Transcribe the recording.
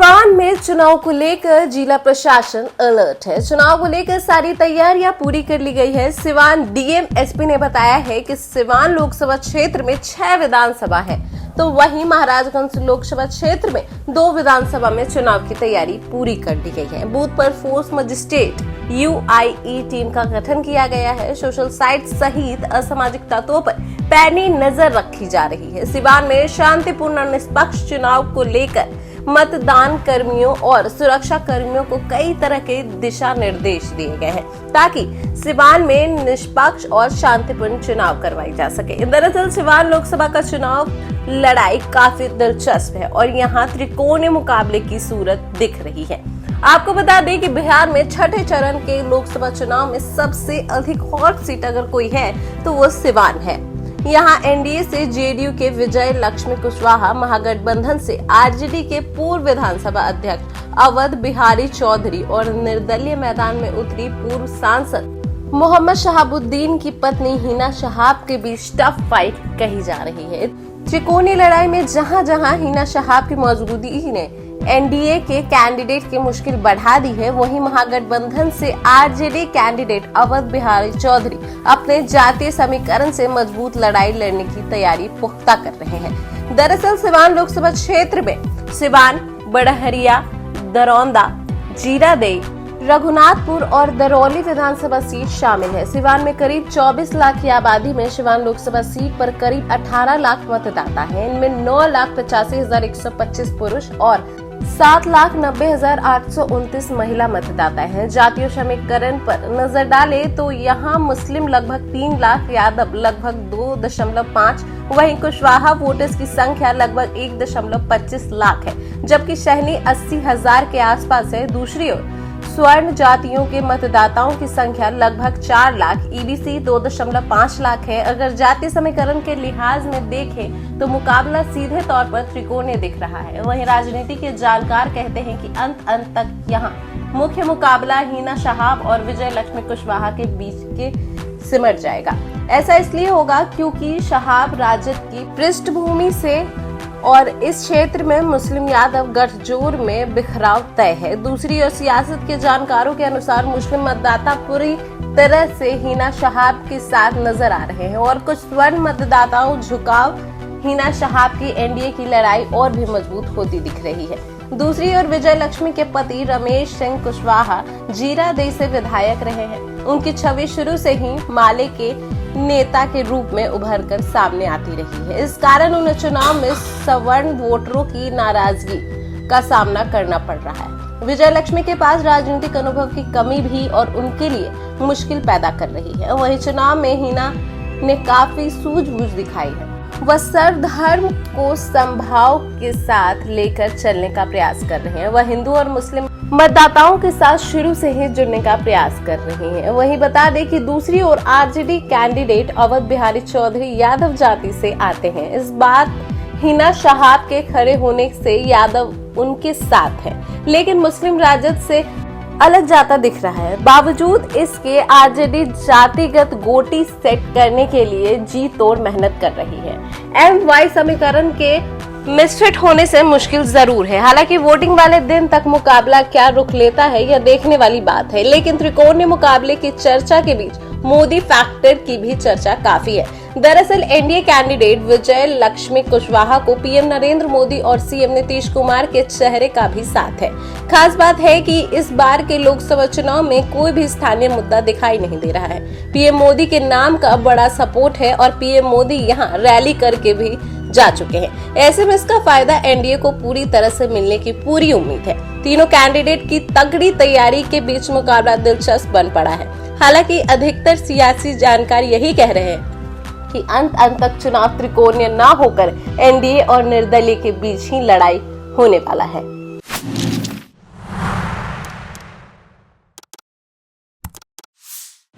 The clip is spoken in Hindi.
सिवान में चुनाव को लेकर जिला प्रशासन अलर्ट है। चुनाव को लेकर सारी तैयारियां पूरी कर ली गई है। सिवान डीएम एसपी ने बताया है कि सिवान लोकसभा क्षेत्र में 6 विधानसभा है, तो वहीं महाराजगंज लोकसभा क्षेत्र में 2 विधानसभा में चुनाव की तैयारी पूरी कर दी गई है। बूथ पर फोर्स मजिस्ट्रेट UIE टीम का गठन किया गया है। सोशल साइट सहित असामाजिक तत्वों पर पैनी नजर रखी जा रही है। सिवान में शांतिपूर्ण और निष्पक्ष चुनाव को लेकर मतदान कर्मियों और सुरक्षा कर्मियों को कई तरह के दिशा निर्देश दिए गए हैं ताकि सिवान में निष्पक्ष और शांतिपूर्ण चुनाव करवाई जा सके। दरअसल सिवान लोकसभा का चुनाव लड़ाई काफी दिलचस्प है और यहाँ त्रिकोणीय मुकाबले की सूरत दिख रही है। आपको बता दें कि बिहार में छठे चरण के लोकसभा चुनाव में सबसे अधिक हॉट सीट अगर कोई है तो वो सिवान है। यहाँ एनडीए से जेडीयू के विजय लक्ष्मी कुशवाहा, महागठबंधन से आरजेडी के पूर्व विधानसभा अध्यक्ष अवध बिहारी चौधरी और निर्दलीय मैदान में उतरी पूर्व सांसद मोहम्मद शहाबुद्दीन की पत्नी हिना शहाब के बीच टफ फाइट कही जा रही है। त्रिकोणीय लड़ाई में जहां हिना शहाब की मौजूदगी ने एनडीए के कैंडिडेट की मुश्किल बढ़ा दी है, वहीं महागठबंधन से आरजेडी कैंडिडेट अवध बिहारी चौधरी अपने जातीय समीकरण से मजबूत लड़ाई लड़ने की तैयारी पुख्ता कर रहे हैं। दरअसल सिवान लोकसभा क्षेत्र में सिवान, बड़हरिया, दरौंदा, जीरादेई, रघुनाथपुर और दरौली विधानसभा सीट शामिल है। सिवान में करीब 24 लाख की आबादी में सिवान लोकसभा सीट पर करीब 18 लाख मतदाता हैं। इनमें 9,85,125 पुरुष और 7,90,829 महिला मतदाता हैं। जातीय समीकरण पर नजर डाले तो यहाँ मुस्लिम लगभग 3 लाख, यादव लगभग 2.5, वहीं कुशवाहा वोटर्स की संख्या लगभग 1.25 लाख है, जबकि सहनी 80,000 के आसपास है। दूसरी ओर स्वर्ण जातियों के मतदाताओं की संख्या लगभग 4 लाख, ईबीसी 2.5 लाख है। अगर जातीय समीकरण के लिहाज में देखें तो मुकाबला सीधे तौर पर त्रिकोणीय दिख रहा है। वहीं राजनीति के जानकार कहते हैं कि अंत तक यहाँ मुख्य मुकाबला हिना शहाब और विजय लक्ष्मी कुशवाहा के बीच के सिमट जाएगा। ऐसा इसलिए होगा क्योंकि शहाब राजद की पृष्ठभूमि से और इस क्षेत्र में मुस्लिम यादव गठजोड़ में बिखराव तय है। दूसरी ओर सियासत के जानकारों के अनुसार मुस्लिम मतदाता पूरी तरह से हिना शहाब के साथ नजर आ रहे हैं और कुछ स्वर्ण मतदाताओं झुकाव हिना शहाब की एनडीए की लड़ाई और भी मजबूत होती दिख रही है। दूसरी ओर विजय लक्ष्मी के पति रमेश सिंह कुशवाहा जीरादेई से विधायक रहे हैं। उनकी छवि शुरू से ही माले के नेता के रूप में उभर कर सामने आती रही है। इस कारण उन्हें चुनाव में सवर्ण वोटरों की नाराजगी का सामना करना पड़ रहा है। विजय लक्ष्मी के पास राजनीतिक अनुभव की कमी भी और उनके लिए मुश्किल पैदा कर रही है। वहीं चुनाव में हिना ने काफी सूझबूझ दिखाई है। वह सर्वधर्म को समभाव के साथ लेकर चलने का प्रयास कर रहे हैं। वह हिंदू और मुस्लिम मतदाताओं के साथ शुरू से ही जुड़ने का प्रयास कर रही हैं। वहीं बता दें कि दूसरी ओर आरजेडी कैंडिडेट अवध बिहारी चौधरी यादव जाति से आते हैं। इस बार हिना शहाब के खड़े होने से यादव उनके साथ है, लेकिन मुस्लिम राजद से अलग जाता दिख रहा है। बावजूद इसके आरजेडी जातिगत गोटी सेट करने के लिए जी तोड़ मेहनत कर रही है। MY समीकरण के मिसफिट होने से मुश्किल जरूर है। हालांकि वोटिंग वाले दिन तक मुकाबला क्या रुख लेता है यह देखने वाली बात है, लेकिन त्रिकोणीय मुकाबले की चर्चा के बीच मोदी फैक्टर की भी चर्चा काफी है। दरअसल एनडीए कैंडिडेट विजय लक्ष्मी कुशवाहा को पीएम नरेंद्र मोदी और सीएम नीतीश कुमार के चेहरे का भी साथ है। खास बात है कि इस बार के लोकसभा चुनाव में कोई भी स्थानीय मुद्दा दिखाई नहीं दे रहा है। पीएम मोदी के नाम का बड़ा सपोर्ट है और पीएम मोदी यहाँ रैली करके भी जा चुके हैं। ऐसे में इसका फायदा एनडीए को पूरी तरह से मिलने की पूरी उम्मीद है। तीनों कैंडिडेट की तगड़ी तैयारी के बीच मुकाबला दिलचस्प बन पड़ा है। हालांकि अधिकतर सियासी जानकार यही कह रहे हैं कि अंत तक चुनाव त्रिकोणीय न होकर एनडीए और निर्दलीय के बीच ही लड़ाई होने वाला है।